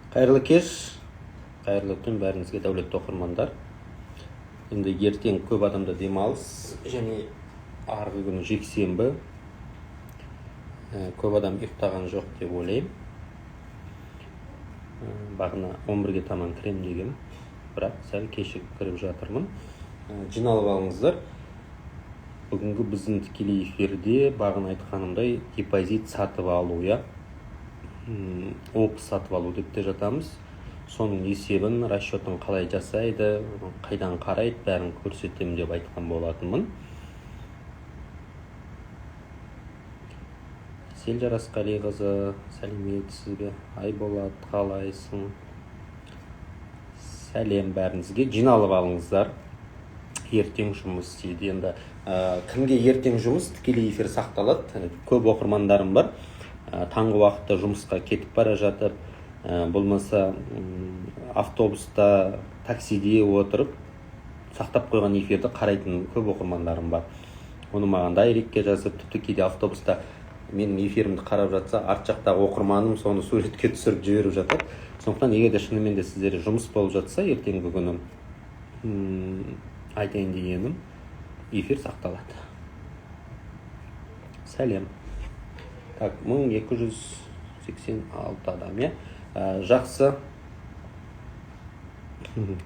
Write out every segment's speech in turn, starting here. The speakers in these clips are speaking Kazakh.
Қайырлы кеш, қайырлы түн бәріңізге, дәулетті оқырмандар. Енді ертең көп адамда демалыс, және арғы күні жексенбі. Көп адам ұйықтаған жоқ деп ойлаймын. Бағына 11-ге таман кірем дегем, бірақ сәл кешігіп кіріп жатырмын. Жиналып алыңыздар. Бүгінгі біздің тікелей эфирде бағына айтқанымдай депозит сатып алу, опс сатып алу деп те жатамыз. Соның есебін, расчетін қалай жасайды, қайдан қарайды, бәрін көрсетемін деп айтқан болатынмын. Сел Жарасқалиқызы, сәлеметсіз бе? Айболат, қалайсың? Сәлем бәріңізге. Жиналып алыңыздар. Ертең жұмыс істейді. Енді кімге ертең жұмыс? Тікелей эфир сақталады. Көп оқырмандарым бар. Таңғы уақытта жұмысқа кетіп бара жатып, болмаса автобуста, таксиде отырып сақтап қойған эфирді қарайтын көп оқырмандарым бар. Оны маған дайректке жазып, тіпті кейде автобуста менің эфирімді қарап жатса, арт жақтағы оқырманым соны суретке түсіріп жіберіп жатады. Сондықтан егер де шынымен де сіздерде жұмыс болып жатса, ертеңгі күні айтайын дегенім, эфир сақталады. Сәлем. Так, 1286 адам, жақсы.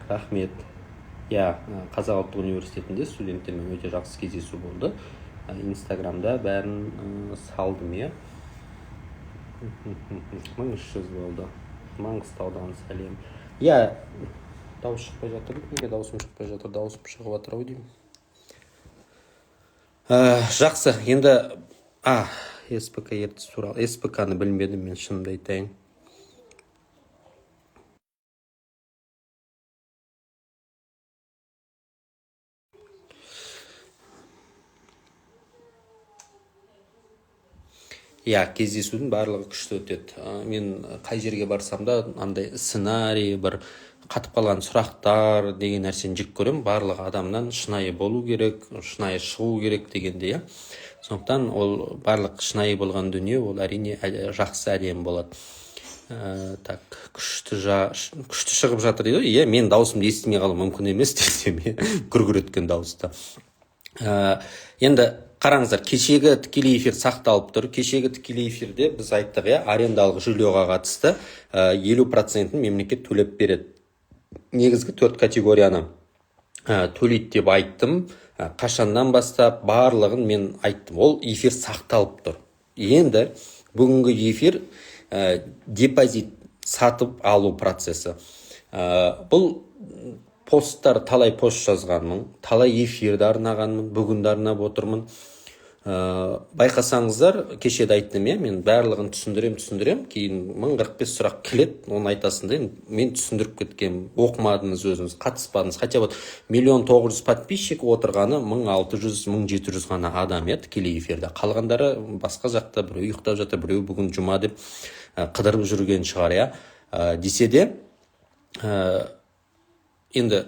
Рахмет. Қазақ ұлттық университетінде студенттермен өте жақсы кездесу болды. Инстаграмда бәрін салдым, 1300 болды. Маңғыстаудан сәлем. Дауыс шықпай жатыр. Неге дауысым шықпай жатыр? Дауысым шығып жатыр ау деймін. Жақсы. Енді СПК ертіс туралы. СПК-ны білмедім, мен шынымды айтайын. Кездесудің барлығы күшті өтеді. Мен қай жерге барсам да андай сценарий, бір қатып қалған сұрақтар деген нәрсені жек көремін. Барлығы адамнан шынайы болу керек, шынайы шығу керек дегенде, Сондықтан ол барлық шынайы болған дүние, ол әрине жақсы, әдемі болады. Так, күшті шығып жатыр дейді. Мен даусымды естімей қалу мүмкін емес десем, күргір еткен дауысты. Енді қараңыздар, кешегі тікелей эфир сақталып тұр. Кешегі тікелей эфирде біз айттық, арендалық жильоға қатысты 50%-ін мемлекет төлеп береді. Негізгі 4 категорияны төлейді деп айттым. Қашаннан бастап барлығын мен айттым. Ол эфир сақталып тұр. Енді бүгінгі эфир депозит сатып алу процесі. Бұл посттар, талай пост жазғанмын, талай эфирді арнағанмын, бүгінді арнап отырмын. Байқасаңыздар, кешеді айттым, мен барлығын түсіндірем, кейін 1045 сұрақ келеді, оны айтасында, мен түсіндіріп кеткем, оқымадыңыз өзіңіз, қатыспадыңыз. Хотя 1,900,000 подписчик отырғаны 1600-1700 ғана адам, тікелей эфирде. Қалғандары басқа жақта, біреу ұйықтап жатыр, біреу бүгін жұма деп қыдырып жүрген шығар, десе де, енді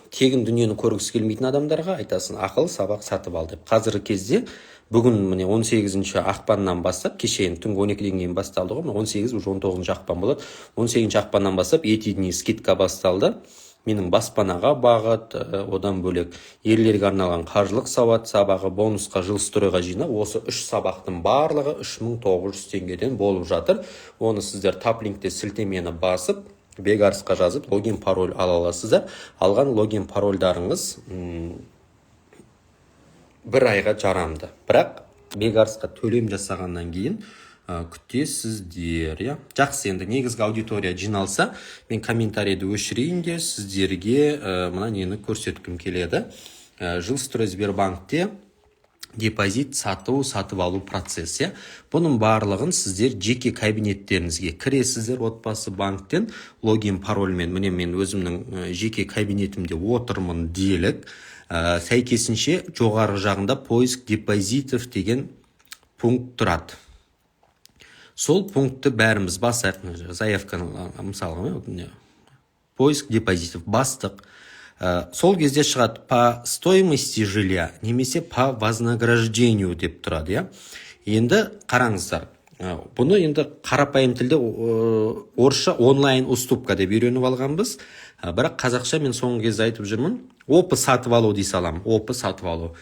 тегін дүниені көргісі келмейтін адамдарға айтасың, ақыл сабақ сатып ал деп. Қазіргі кезде бүгін 18 ақпаннан бастап, кешейін түнгі 12-ден кейін басталды ғой, 18 уже 19 ақпан болады. 18 ақпаннан бастап етидіне скидка басталды. Менің баспанаға бағыт, одан бөлек ерлерге арналған қаржылық сауат сабағы, бонусқа жилстройға жинап, осы 3 сабақтың барлығы 3900 теңгеден болып жатыр. Оны сіздер таплинкте сілтемені басып, Бегарсқа жазып, логин пароль ала аласыздар. Алған логин парольдарыңыз 1 айға жарамды. Бірақ Бегарсқа төлем жасағаннан кейін күтесіздер. Жақсы, енді негізгі аудитория жиналса, мен комментарийді өшірейін де сіздерге мына нені көрсеткім келеді. Жилстрой Сбербанкте депозит сатып алу процесі. Бұның барлығын сіздер жеке кабинеттеріңізге кіресіздер, отбасы банктен логин парольмен. Міне мен өзімнің жеке кабинетімде отырмын делік. Сәйкесінше жоғары жағында поиск депозитов деген пункт тұрады. Сол пунктті бәріміз басайық. Заявканы мысалға, поиск депозитов бастық. Сол кезде шығады по стоимости жилья немесе по вознаграждению деп тұрады. Енді қараңыздар, Бұны енді қарапайым тілде орысша онлайн уступка деп үйреніп алғанбыз. Бірақ қазақша мен соңғы кезде айтып жүрмін. Опы сатып алу дей салам. Опы сатып алу.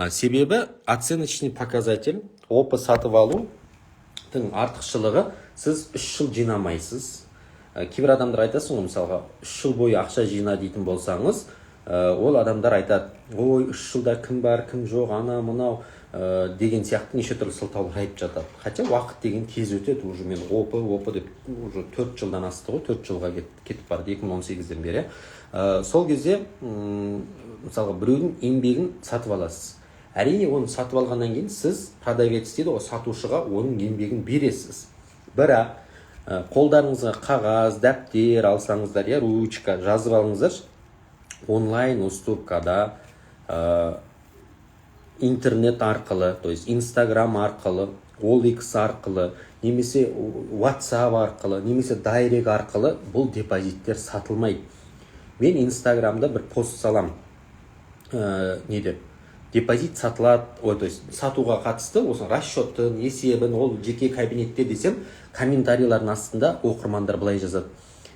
Себебі оценочный показатель опы сатып алудың артықшылығы сіз 3 жыл жинамайсыз. Кейбір адамдар айтасың ғой, мысалға 3 жыл бойы ақша жина дейтін болсаңыз, ол адамдар айтады, ой 3 жылда кім бар, кім жоқ, ана мынау деген сияқты неше түрлі сылтаулар айтып жатады. Хотя уақыт деген тез өтеді. Уже мен опы деп уже 4 жылдан асты ғой, 4 жылға кетіп барды 2018-ден бері. Сол кезде мысалға біреудің еңбегін сатып аласыз. Әрине оны сатып алғаннан кейін сіз продавец дейді, сатушыға оның еңбегін бересіз. Бірақ қолдарыңызға қағаз, дәптер алсаңыздар, ручка жазып алыңыздар, онлайн уступкада интернет арқылы, то есть Instagram арқылы, OLX арқылы, немесе WhatsApp арқылы, немесе Direct арқылы бұл депозиттер сатылмайды. Мен Instagramда бір пост салам. Депозит сатылады, то есть сатуға қатысты, осы расчетін, есебін, ол жеке кабинетте десем, комментарийлардың астында оқырмандар былай жазады.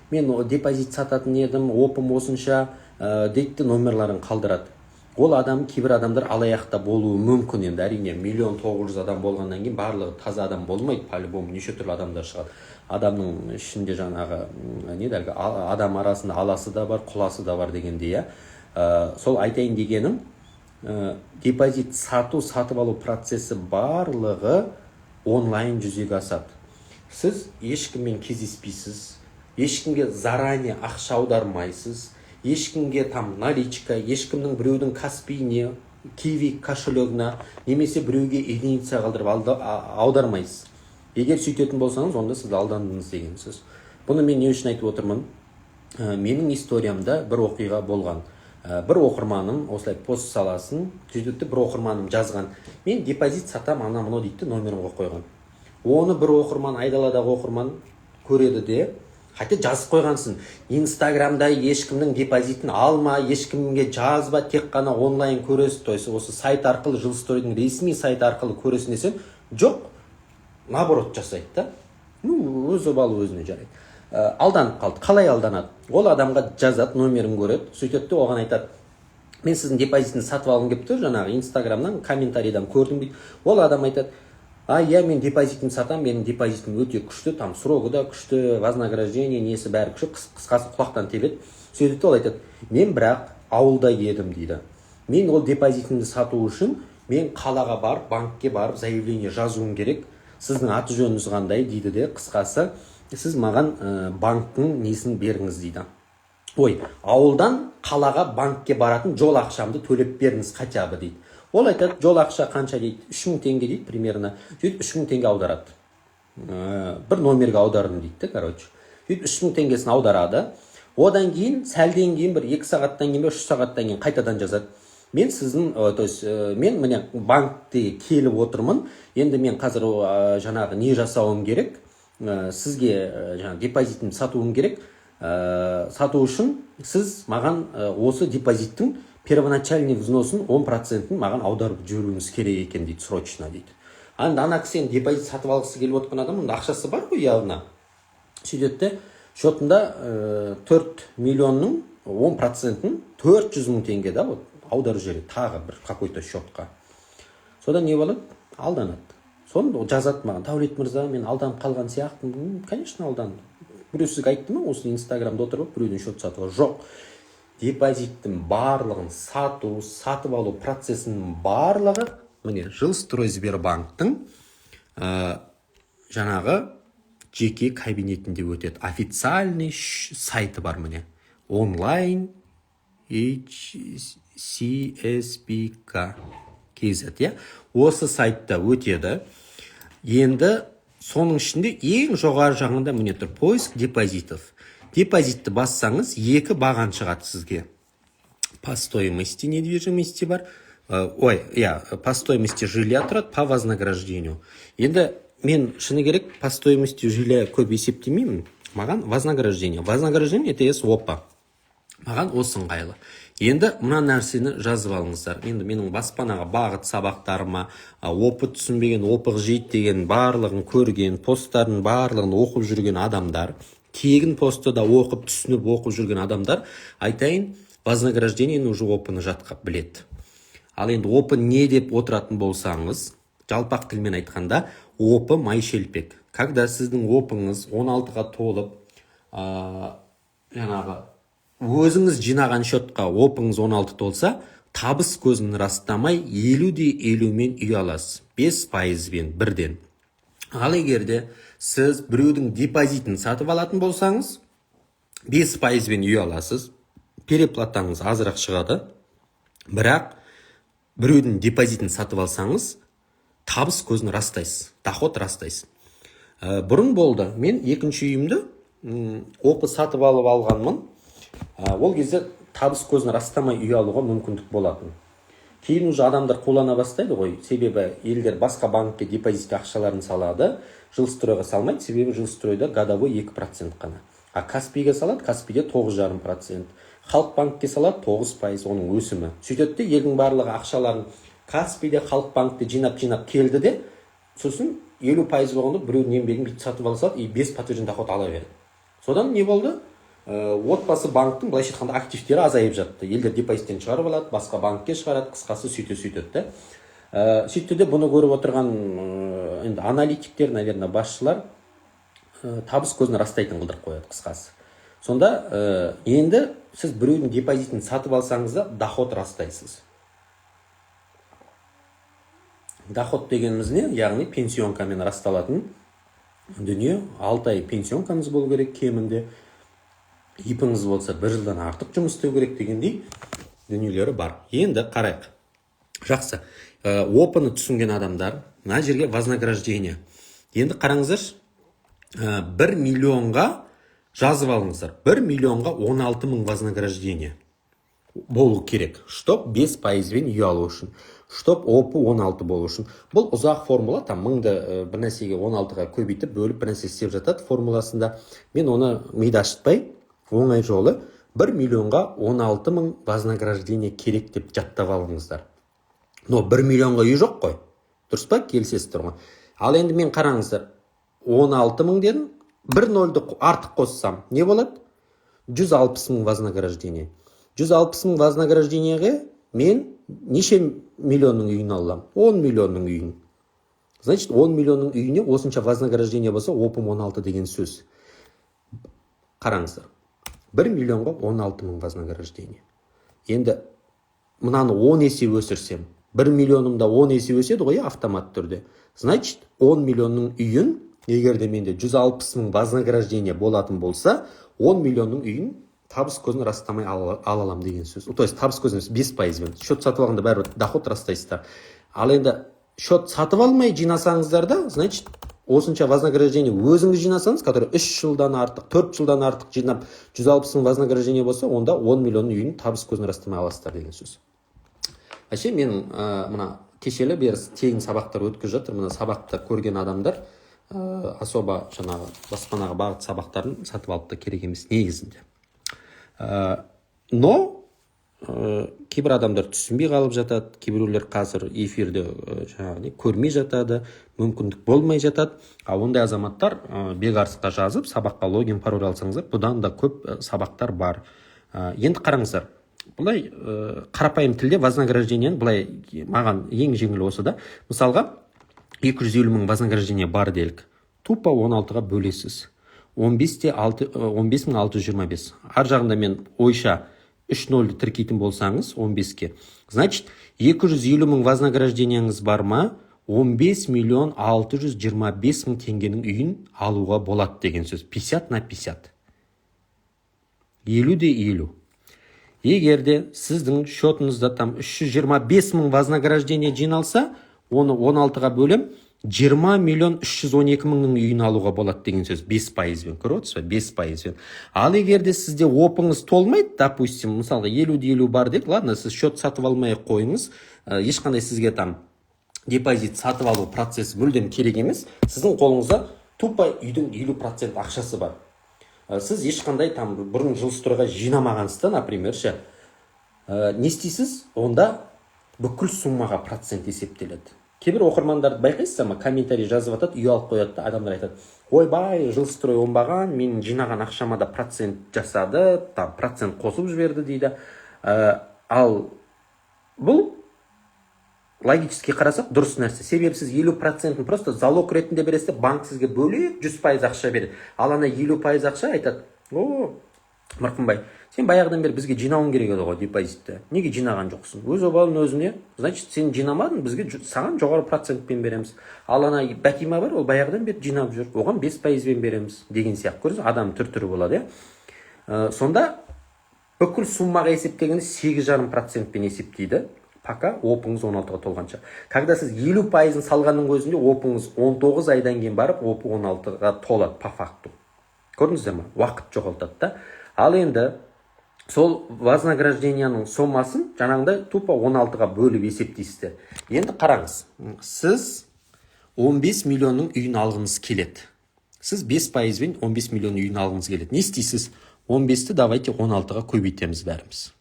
Мен депозит сататын едім, опым осынша дейді, номерларын қалдырады. Ол кейбір адамдар алаяқта болуы мүмкін. Енді әрине 1.900.000 адам болғаннан кейін барлығы таза адам болмайды. По-любому неше түрлі адамдар шығады. Адамның ішінде жаңағы адам арасында аласы да бар, құласы да бар дегендей. Сол айтайын дегенім, депозит сатып алу процесі барлығы онлайн жүзеге асады. Сіз ешкіммен кездеспейсіз, ешкімге заранее ақша аудармайсыз, ешкімге наличка, ешкімнің біреудің Каспийіне, Киви кошелегіне, немесе біреуге единица қалдырып аудармайсыз. Егер сөйтетін болсаңыз, онда сіз алдандыңыз деген сөз. Бұны мен не үшін айтып отырмын? Менің историямда бір оқиға болған. Бір оқырманым осылай пост саласын, сөйтіпті бір оқырманым жазған. Мен депозит сатам, ана мынау дейді, номерімге қойған. Оны бір оқырман, айдаладағы оқырман көреді де, хотя жазып қойғансың. Инстаграмда ешкімнің депозитін алма, ешкімге жазба, тек қана онлайн көресің. То есть осы сайт арқылы, Жилсторийдің ресми сайт арқылы көресің десем, жоқ, наоборот жасайды да. Өзі балу өзіне жарайды. Алданып қалды. Қалай алданады? Ол адамға жазады, номерін көреді, сөйтеді, оған айтады. Мен сіздің депозитін сатып алғым келіп тұр, жаңағы Инстаграмнан, комментарийдан көрдім дейді. Ол адам айтады, мен депозитін сатам, менің депозитім өте күшті, сроғы да күшті, вознаграждение, несі бәрі күшті, қысқасы құлақтан тебеді. Сөйтеді, ол айтады, мен бірақ ауылда едім дейді. Мен ол депозитімді сату үшін, мен қалаға барып, банкке барып, заявление жазуым керек. Сіздің аты жөніңіз қандай дейді де, қысқасы, сіз маған банктың несін беріңіз дейді. Ауылдан қалаға банкке баратын жол ақшамды төлеп беріңіз хотя бы дейді. Ол айтады, жол ақша қанша дейді, 3000 теңге дейді, примерно. Сөйтіп 3000 теңге аударады. Бір номерге аудардым дейді, короче. Сөйтіп 3000 теңгесін аударады. Одан кейін, сәлден кейін, бір 2 сағаттан кейін, 3 сағаттан кейін қайтадан жазады. Мен сіздің, то есть, мен міне банкте келіп отырмын. Енді мен қазір жаңағы не жасауым керек? Сізге жаңағы депозитімді сатуым керек. Сату үшін сіз маған осы депозиттің первоначальный взносын 10%-ін маған аударып жіберуіңіз керек екен дейді, срочно дейді. Ана кісі депозит сатып алғысы келіп отқан адам, ақшасы бар ғой явно. Сөйтеді, шотында 4 миллионның 10%-ін 400 мың теңге да аударып жібереді тағы бір какой-то счетқа. Содан не болады? Алданады. Соны жазады маған, Даулет мырза, мен алданып қалған сияқтымын. Конечно, алданды. Біреу сізге айтты ма, осы Инстаграмда отырып, біреудің счет сатуға? Жоқ. Депозиттің барлығын сатып алу процесінің барлығы, міне, Жилстройсбербанктың жаңағы жеке кабинетінде өтеді. Официальный сайты бар міне. Онлайн HCSBK KZ. Осы сайтта өтеді. Енді соның ішінде ең жоғары жағында міне тұр, поиск депозитов. Депозитті бассаңыз, екі баған шығады сізге. По стоимости недвижимости бар. По стоимости жилья тұрады, по вознаграждению. Енді мен шыны керек, по стоимости жилья көп есептемеймін. Маған вознаграждение. Вознаграждение это опа. Маған осы ыңғайлы. Енді мына нәрсені жазып алыңыздар. Енді менің баспанаға бағыт сабақтарыма, опыт түсінбеген опық жейді деген барлығын көрген, посттардың барлығын оқып жүрген адамдар, тегін постты да оқып түсініп оқып жүрген адамдар, айтайын, вознаграждениені уже опыны жатқап біледі. Ал енді опы не деп отыратын болсаңыз, жалпақ тілмен айтқанда, опы май шелпек. Когда сіздің опыңыз 16-ға толып, жаңағы өзіңіз жинаған шотқа опыңыз 16 толса, табыс көзін растамай 50-50-мен үй аласыз. 5%-бен бірден. Ал егерде сіз біреудің депозитін сатып алатын болсаңыз, 5%-бен үй аласыз. Переплатаңыз азырақ шығады. Бірақ біреудің депозитін сатып алсаңыз, табыс көзін растайсыз, доход растайсыз. Бұрын болды, мен екінші үйімді опы сатып алып алғанмын. Ол кезде табыс көзін растамай үй алуға мүмкіндік болатын. Кейін уже адамдар қолдана бастайды ғой, себебі елдер басқа банкке депозитке ақшаларын салады, жилстройға салмайды, себебі жилстройда годовой 2% қана. Каспийге салады, Каспийде 9,5%. Халық банкке салады 9% оның өсімі. Сөйтеді де елдің барлығы ақшаларын Каспийде, Халық банкте жинап келді де, сосын 50% болғанда біреудің еңбегін бүйтіп сатып ала салады, и 5% доход ала берді. Содан не болды? Отбасы банктың былайша айтқанда активтері азайып жатты. Елдер депозиттен шығарып алады, басқа банкке шығарады, қысқасы сөйтеді. Сөйтті де бұны көріп отырған енді аналитиктер, наверное, басшылар табыс көзін растайтын қылдырып қояды, қысқасы. Сонда енді сіз біреудің депозитін сатып алсаңыз да доход растайсыз. Доход дегеніміз не? Яғни пенсионкамен расталатын дүние. 6 ай пенсионкаңыз болу керек кемінде. Ипіңіз болса 1 жылдан артық жұмыс істеу керек дегендей дүниелері бар. Енді қарайық. Жақсы. Опыны түсінген адамдар, мына жерге вознаграждение. Енді қараңыздар, 1 миллионға жазып алыңыздар. 1 миллионға 16 мың вознаграждение болу керек. Чтоб 5%-бен үй алу үшін. Чтоб опы 16 болу үшін. Бұл ұзақ формула, там мыңды бір нәрсеге 16-ға көбейтіп, бөліп бір нәрсе істеп жатады формуласында. Мен оны мида ашытпай, оңай жолы 1 миллионға 16 мың вознаграждение керек деп жаттап алыңыздар. Но 1 миллионға үй жоқ қой. Дұрыс па? Келісесіздер ғой. Ал енді мен қараңыздар, 16 мың дедім, 1 нөлді артық қоссам, не болады? 160 мың вознаграждение. 160 мың вознаграждениеге мен неше миллионның үйін алам? 10 миллионның үйін. Значит, 10 миллионның үйіне осынша вознаграждение болса, опым 16 деген сөз. Қараңыздар. 1 миллионға 16 мың вознаграждение. Енді мынаны 10 есе өсірсем, 1 миллионымда 10 есе өседі ғой, автомат түрде. Значит, 10 миллионның үйін, егерде менде 160 мың вознаграждение болатын болса, 10 миллионның үйін табыс көзін растамай алалам деген сөз. То есть табыс көзін 5%-бен. Шот сатып алғанда бәрі доход растайсыздар. Ал енді шот сатып алмай жинасаңыздар да, значит, осынша вознаграждение өзіңіз жинасаңыз, который 3 жылдан артық, 4 жылдан артық жинап 160 мың вознаграждение болса, онда 10 миллион үйін табыс көзін растамай аласыздар деген сөз. Әше мен мына кешелі беріс тегін сабақтар өткізіп жатыр. Мына сабақты көрген адамдар особо жаңағы баспанаға бағыт сабақтарын сатып алып та керек емес негізінде. Но кейбір адамдар түсінбей қалып жатады, кейбіреулер қазір эфирді жаңағы көрмей жатады, мүмкіндік болмай жатады. Ондай азаматтар бекарысқа жазып, сабаққа логин пароль алсаңыздар, бұдан да көп сабақтар бар. Енді қараңыздар, бұлай қарапайым тілде вознаграждениені бұлай маған ең жеңіл осы да. Мысалға 250 мың вознаграждение бар делік. Тупо 16-ға бөлесіз. 15,625. Ар жағында мен ойша 3 нөлді тіркейтін болсаңыз 15-ке. Значит, 250 мың вознаграждениеңіз бар ма? 15 миллион 625 мың теңгенің үйін алуға болады деген сөз. 50 на 50. 50 де 50. Егерде сіздің шотыңызда там 325 мың вознаграждение жиналса, оны 16-ға бөлем, 20 миллион 312 мыңның үйін алуға болады деген сөз. 5%-бен. Көріп отырсыз ба? 5%-бен. Ал егерде сізде опыңыз толмайды, допустим, мысалға 50-50 бар деп, ладно, сіз шот сатып алмай қойыңыз, ешқандай сізге там депозит сатып алу процесі мүлдем керек емес. Сіздің қолыңызда тупо үйдің 50% ақшасы бар. сіз ешқандай там бұрын жилстройға жинамағансыз да, например ше, не істейсіз, онда бүкіл суммаға процент есептеледі. Кейбір оқырмандарды байқайсыз ма, комментарий жазып жатады, үй алып қояды, адамдар айтады, ойбай, жилстрой оңбаған, мен жинаған ақшама да процент жасады, там процент қосып жіберді дейді. Ал бұл логически қарасақ дұрыс нәрсе. Себебі сіз 50%-ін просто залог ретінде бересіз, банк сізге бөлек 100% ақша береді. Ал ана 50% ақша айтады, о, Мырқымбай, сен баяғыдан бері бізге жинауың керек еді ғой депозитті. Неге жинаған жоқсың? Өз обалың өзіне. Значит, сен жинамадың, бізге саған жоғары процентпен береміз. Ал ана Бәтима бар, ол баяғыдан бері жинап жүр. Оған 5%-бен береміз деген сияқты. Көрдіңіз, адам түр-түрі болады, сонда бүкіл суммаға есептегенде 8,5%-пен есептейді. Пока опыңыз 16-ға толғанша. Когда сіз 50%-ын салғанның өзінде опыңыз 19 айдан кейін барып, опы 16-ға толады по факту. Көрдіңіздер ме? Уақыт жоғалтады да. Ал енді сол вознагражденияның сомасын жаңағыдай тупо 16-ға бөліп есептейсіздер. Енді қараңыз, сіз 15 миллионның үйін алғыңыз келеді. Сіз 5%-бен 15 миллион үйін алғыңыз келеді. Не істейсіз? 15-ті давайте 16-ға көбейтеміз бәріміз.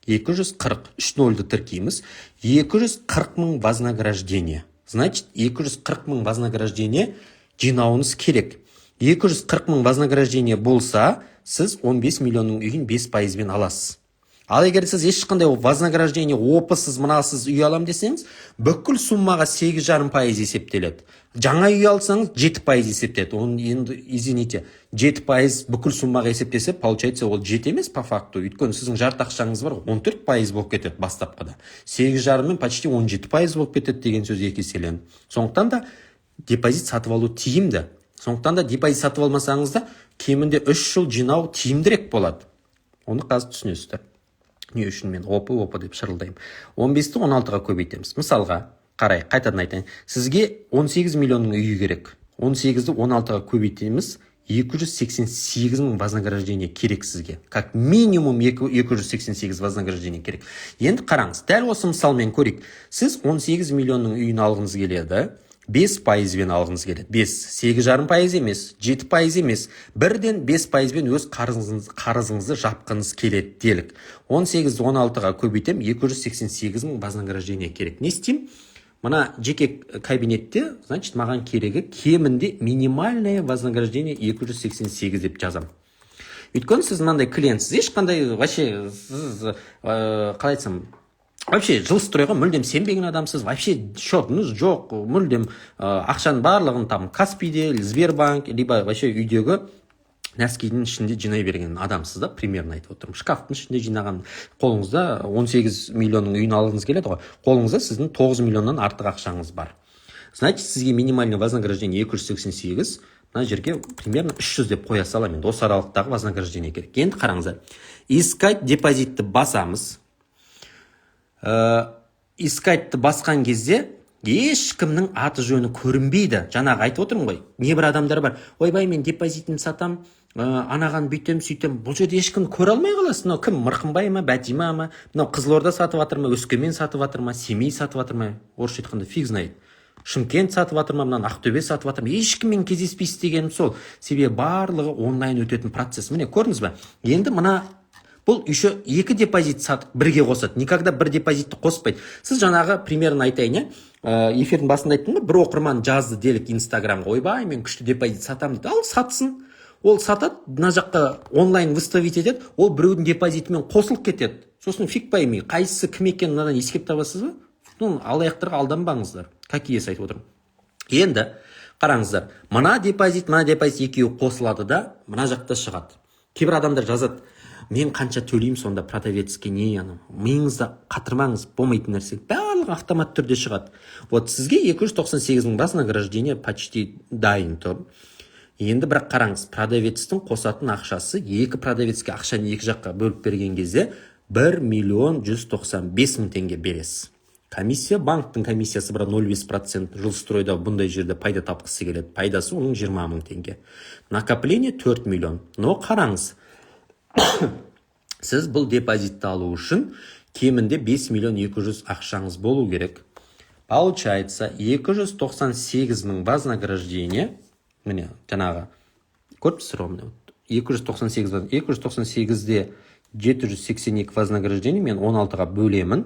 240, 3 нөлді тіркейміз. 240 мың вознаграждение. Значит, 240 мың вознаграждение жинауыңыз керек. 240 мың вознаграждение болса, сіз 15 миллионның үйін 5%-бен аласыз. Ал егер сіз ешқандай вознаграждение опысыз, мынасыз үй алам десеңіз, бүкіл суммаға 8,5% есептеледі. Жаңа үй алсаңыз 7% есептеледі. Оны енді извините, 7% бүкіл суммаға есептесе, получается ол 7 емес по факту. Өйткені сіздің жарты ақшаңыз бар, 14% болып кетеді бастапқыда. 8,5 мен почти 17% болып кетеді деген сөз екі еселенді. Сондықтан да депозит сатып алу тиімді. Сондықтан да депозит сатып алмасаңыз да кемінде 3 жыл жинау тиімдірек болады. Оны қазір түсінесіздер. Не үшін мен опы деп шырылдаймын. 15-ті 16-ға көбейтеміз. Мысалға, қарай, қайтадан айтайын. Сізге 18 миллионның үйі керек. 18-ді 16-ға көбейтеміз. 288 мың вознаграждение керек сізге. Как минимум 288 вознаграждение керек. Енді қараңыз, дәл осы мысалмен көрейік. Сіз 18 миллионның үйін алғыңыз келеді. 5%-бен алғыңыз келеді. 8,5% емес, 7% емес. Бірден 5%-бен өз қарызыңызды жапқыңыз келеді делік. 18-ді 16-ға көбейтем, 288 мың вознаграждение керек. Не істеймін? Мына жеке кабинетте, значит, маған керегі кемінде минимальное вознаграждение 288 деп жазам. Өйткені сіз мынандай клиентсіз, ешқандай вообще қалай айтсам, вообще жилстройға мүлдем сенбеген адамсыз, вообще счетыңыз жоқ, мүлдем ақшаның барлығын там Каспийде, Сбербанк, либо вообще үйдегі нәскидің ішінде жинай берген адамсыз да, примерно айтып отырмын. Шкафтың ішінде жинаған, қолыңызда 18 миллионның үйін алғыңыз келеді ғой, қолыңызда сіздің 9 миллионнан артық ақшаңыз бар. Значит, сізге минимальный вознаграждение 288, мына жерге примерно 300 деп қоя саламын. Осы аралықтағы вознаграждение керек. Енді қараңыздар, искать депозитті басамыз. Искайтты басқан кезде ешкімнің аты жөні көрінбейді. Жаңағы айтып отырмын ғой, небір адамдар бар, ойбай, мен депозитімді сатам, анаған бүйтем сөйтем. Бұл жерде ешкім көре алмай қаласың. Мынау кім? Мырқымбай ма, Бәтима ма? Мынау Қызылорда сатып жатыр ма, Өскемен сатып жатыр ма, Семей сатып жатыр ма? Орысша айтқанда фиг знает. Шымкент сатып жатыр ма, мынаны Ақтөбе сатып жатыр ма? Ешкіммен кездеспейсіз дегенім сол. Себебі барлығы онлайн өтетін процесс. Міне көрдіңіз бе? Енді мына бұл еще екі депозит сатып бірге қосады. Никогда бір депозитті қоспайды. Сіз жаңағы примерно айтайын, эфирдің басында айттым ғой, бір оқырман жазды делік Инстаграмға, ойбай, мен күшті депозит сатам дейді. Ал сатсын. Ол сатады, мына жаққа онлайн выставить етеді, ол біреудің депозитімен қосылып кетеді. Сосын фиг пойми, қайсысы кім екенін мынадан ескеп табасыз ба? Алаяқтарға алданбаңыздар. Как ес айтып отырмын. Енді қараңыздар, мына депозит екеуі қосылады да, мына жақта шығады. Кейбір адамдар жазады, мен қанша төлеймін сонда продавецке, не анау, миыңызды қатырмаңыз, болмайтын нәрсе. Барлығы автомат түрде шығады. Вот сізге 298 мың вознаграждение почти дайын тұр. Енді бірақ қараңыз, продавецтің қосатын ақшасы, екі продавецке ақшаны екі жаққа бөліп берген кезде 1 миллион 195 мың теңге бересіз. Комиссия, банктың комиссиясы бір 0,5%. Жилстройда бұндай жерде пайда тапқысы келеді. Пайдасы оның 20 мың теңге. Накопление 4 миллион. Но қараңыз, сіз бұл депозитті алу үшін кемінде 5 миллион 200 ақшаңыз болу керек. Получается, 298 мың вознаграждение, міне, жаңағы, көріпсіздер ғой, 298де 782 вознаграждение мен 16-ға бөлемін.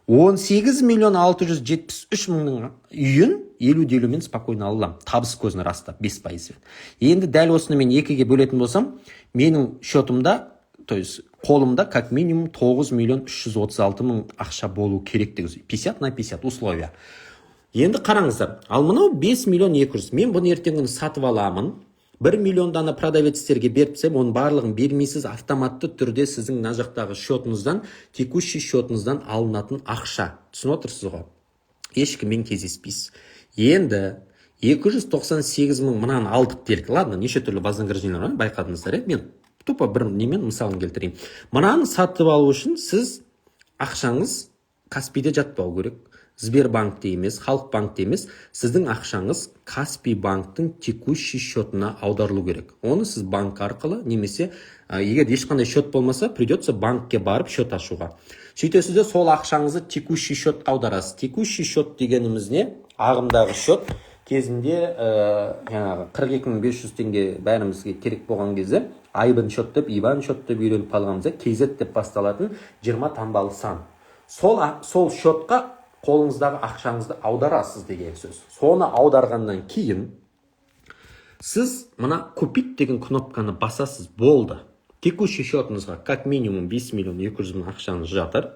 18 миллион 673 мыңның үйін 50-50 спокойно алам. Табыс көзін растап 5%. Енді дәл осыны мен 2-ге бөлетін болсам, менің счетымда, то есть қолымда как минимум 9 миллион 336 мың ақша болу керек деген. 50/50 условия. Енді қараңыздар, ал мынау 5 миллион 200. Мен бұны ертең күні сатып аламын. 1 миллион дана продавецтерге беріпсем, оның барлығын бермейсіз, автоматты түрде сіздің мына жақтағы счетыңыздан, текущий счетыңыздан алынатын ақша. Түсініп отырсыз ғой? Ешкіммен кездеспейсіз. Енді 298 мың мынаны алдық делік. Ладно, неше түрлі вознаграждениелер бар, байқадыңыздар. Мен тупо бір немен мысалын келтірейін. Мынаны сатып алу үшін сіз ақшаңыз Каспийде жатпау керек. Сбербанкте емес, Халықбанкте емес, сіздің ақшаңыз Каспий банктың текущий счетына аударылу керек. Оны сіз банк арқылы немесе егер ешқандай счет болмаса, придется банкке барып счет ашуға. Сөйтесіз де сол ақшаңызды текущий счет аударасыз. Текущий счет дегеніміз не? Ағымдағы счет кезінде 42.500 теңге бәрімізге керек болған кезде айбын счет деп, иван счет деп үйреніп қалғанымызда KZ деп басталатын 20 таңбалы сан. Сол счетқа қолыңыздағы ақшаңызды аударасыз деген сөз. Соны аударғаннан кейін сіз мына купить деген кнопканы басасыз, болды. Текущий счетыңызға как минимум 5 миллион 200 мың ақшаңыз жатыр.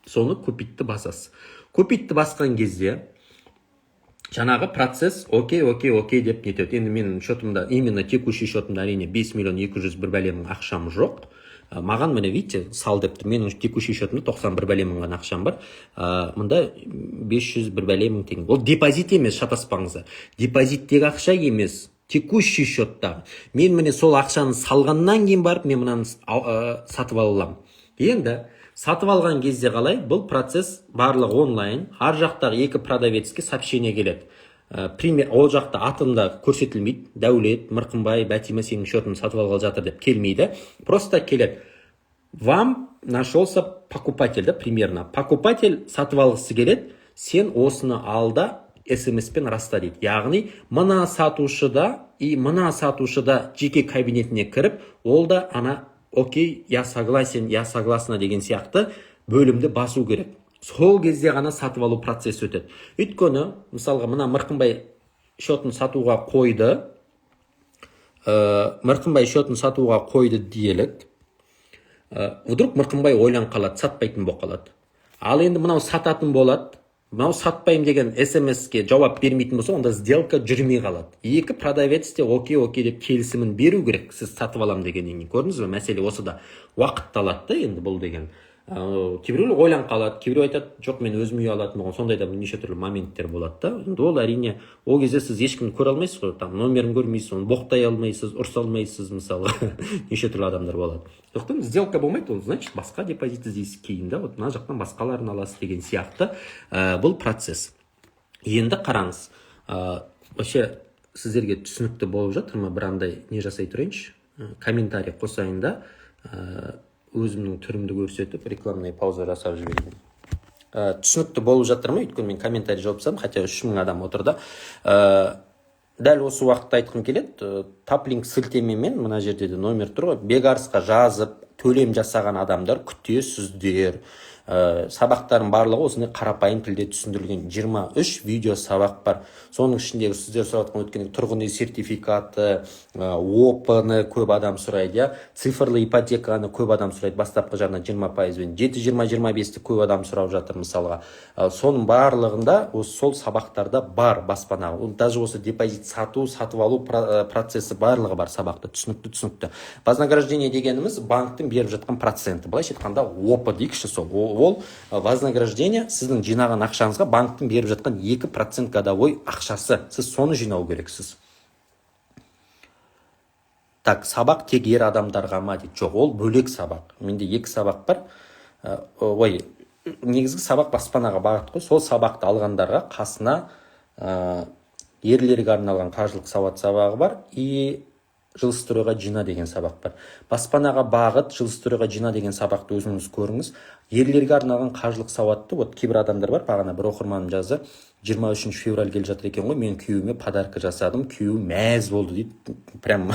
Соны купитті басасыз. Купитті басқан кезде жаңағы процесс окей деп нетеді. Енді менің счетымда, именно текущий счетымда әрине 5 миллион 200 бір бәлемің ақшам жоқ. Маған міне видите, сал деп тұр. Менің текущий счетымда 91 бәле мың ғана ақшам бар. Мұнда 500 бір бәле мың теңге. Ол депозит емес, шатаспаңыздар. Депозиттегі ақша емес, текущий счеттағы. Мен міне сол ақшаны салғаннан кейін барып, мен мынаны сатып алам. Енді сатып алған кезде қалай? Бұл процесс барлық онлайн. Ар жақтағы екі продавецке сообщение келеді. Ол жақта атында көрсетілмейді. Дәулет, Мырқымбай, Бәтима сенің счетын сатып алғалы жатыр деп келмейді. Просто келеді. Вам нашелся покупатель, да, примерно. Покупатель сатып алғысы келеді. Сен осыны алда SMS-пен раста дейді. Яғни, мына сатушыда жеке кабинетіне кіріп, ол да ана окей, я согласен, я согласна деген сияқты бөлімді басу керек. Сол кезде ғана сатып алу процесі өтеді. Өйткені, мысалға, мына Мырқымбай счетін сатуға қойды делік. Вдруг Мырқымбай ойлан қалады, сатпайтын болып қалады. Ал енді мынау сататын болады. Мынау сатпайым деген SMS-ке жауап бермейтін болса, онда сделка жүрмей қалады. Екі продавец те окей деп келісімін беру керек, сіз сатып алам дегеннен кейін. Көрдіңіз бе? Мәселе осы да уақытты алады да енді бұл деген. Кейбіреулер ойлан қалады, кейбіреу айтады, жоқ мен өзім үй алатын болған, сондай да неше түрлі моменттер болады да. Енді ол әрине, ол кезде сіз ешкімді көре алмайсыз ғой, там номерін көрмейсіз, оны боқтай алмайсыз, ұрса алмайсыз, мысалы, неше түрлі адамдар болады. Сондықтан сделка болмайды, ол значит басқа депозит іздейсіз кейін да, вот мына жақтан басқаларын аласыз деген сияқты бұл процесс. Енді қараңыз, вообще сіздерге түсінікті болып жатыр ма? Бір андай не жасай тұрайыншы, комментарий қосайын да, өзімнің түрімді көрсетіп, рекламный пауза жасап жіберейін. Түсінікті болып жатыр ма? Өйткені мен комментарий жауып тастадым, хотя 3000 адам отырды. Дәл осы уақытта айтқым келеді, таплинк сілтемемен, мына жерде де номер тұр ғой, Бегарсқа жазып, төлем жасаған адамдар күтесіздер. Сабақтардың барлығы осындай қарапайым тілде түсіндірілген 23 видео сабақ бар. Соның ішіндегі сіздер сұратқан өткенде тұрғын үй сертификаты, ОП-ны көп адам сұрайды, цифрлы ипотеканы көп адам сұрайды, бастапқы жарна 20%-бен, 7-20-25-ті көп адам сұрап жатыр мысалға. Соның барлығында сол сабақтарда бар баспана. Даже осы депозит сатып алу процесі барлығы бар сабақта, түсінікті. Вознаграждение дегеніміз банктың беріп жатқан проценті. Былайша айтқанда ОП дейікші сол. Ол вознаграждение сіздің жинаған ақшаңызға банктың беріп жатқан 2% годовой ақшасы. Сіз соны жинау керексіз. Так, сабақ тек ер адамдарға ма дейді. Жоқ, ол бөлек сабақ. Менде 2 сабақ бар. Негізгі сабақ баспанаға бағыт қой. Сол сабақты алғандарға қасына ерлерге арналған қаржылық сауат сабағы бар. И жылыстыруға жина деген сабақ бар. Баспанаға бағыт, жылыстыруға жина деген сабақты өзіңіз көріңіз. Ерлерге арналған қажылық сауатты, вот кейбір адамдар бар, бағана бір оқырманым жазды, 23 февраль келе жатыр екен ғой, мен күйеуіме подарка жасадым, күйеуім мәз болды дейді. Прям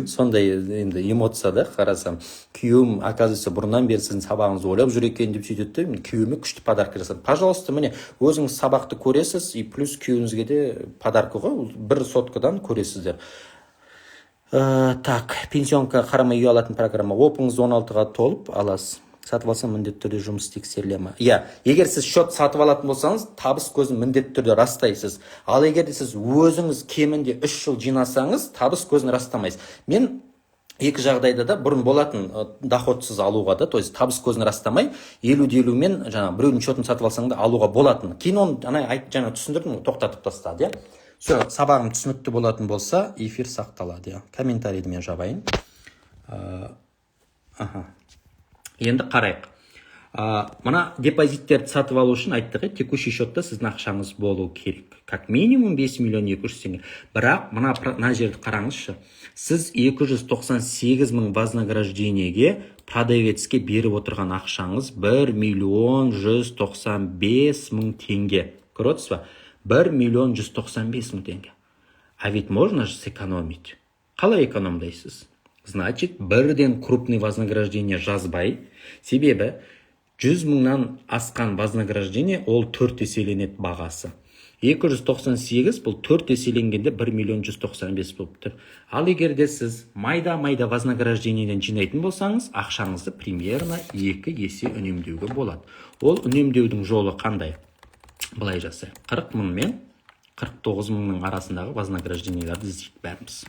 сондай енді эмоцияда қарасам. Күйеуім, оказывается, бұрыннан бері сіздің сабағыңызды ойлап жүр екен деп сөйтеді, мен күйеуіме күшті подарка жасадым. Пожалуйста, міне өзіңіз сабақты көресіз, и плюс күйеуіңізге де подарка ғой, бір соткадан көресіздер. Так, пенсионка қарамай үй алатын программа. Опыңыз 16-ға толып аласыз. Сатып алсам міндетті түрде жұмыс тексеріле ме? Иә, егер сіз шот сатып алатын болсаңыз, табыс көзін міндетті түрде растайсыз. Ал егер де сіз өзіңіз кемінде 3 жыл жинасаңыз, табыс көзін растамайсыз. Мен екі жағдайда да бұрын болатын доходсыз алуға да, то есть табыс көзін растамай, 50-50 мен жаңа біреудің шотын сатып алсаң да алуға болатын. Кейін оны жаңа түсіндірдім, тоқтатып тастады, иә. Все, сабағым түсінікті болатын болса, эфир сақталады, иә. Комментарийді мен жабайын. Енді қарайық. Мына депозиттерді сатып алу үшін айттық, текущий счетта сіздің ақшаңыз болу керек. Как минимум 5 миллион 200 теңге. Бірақ мына жерді қараңызшы. Сіз 298 мың вознаграждениеге продавецке беріп отырған ақшаңыз 1 миллион 195 мың теңге. Көресіз ба? 1 миллион 195 мың теңге. А ведь можно же сэкономить. Қалай экономдайсыз? Значит, бірден крупный вознаграждение жазбай, себебі 100 мыңнан асқан вознаграждение ол 4 еселенет бағасы. 298 бұл 4 еселенгенде 1 миллион 195 болып тұр. Ал егер де сіз майда вознаграждениеден жинайтын болсаңыз, ақшаңызды примерно 2 есе үнемдеуге болады. Ол үнемдеудің жолы қандай? Былай жасайық. 40 мың мен 49 мыңның арасындағы вознаграждениелерді іздейік бәріміз.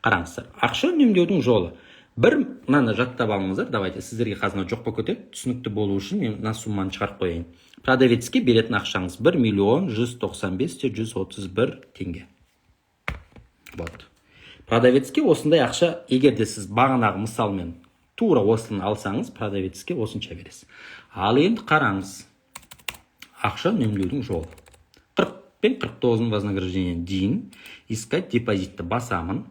Қараңыздар, ақша үнемдеудің жолы. Бір мынаны жаттап алыңыздар, давайте сіздерге қазына жоқ болып кетеді, түсінікті болу үшін мен мына сумманы шығарып қояйын. Продавецке беретін ақшаңыз 1 миллион 195 131 теңге. Вот. Продавецке осындай ақша, егер де сіз бағанағы мысалмен тура осыны алсаңыз, продавецке осынша бересіз. Ал енді қараңыз, ақша үнемдеудің жолы. 40 пен 49 вознаграждение дейін искать депозитті басамын.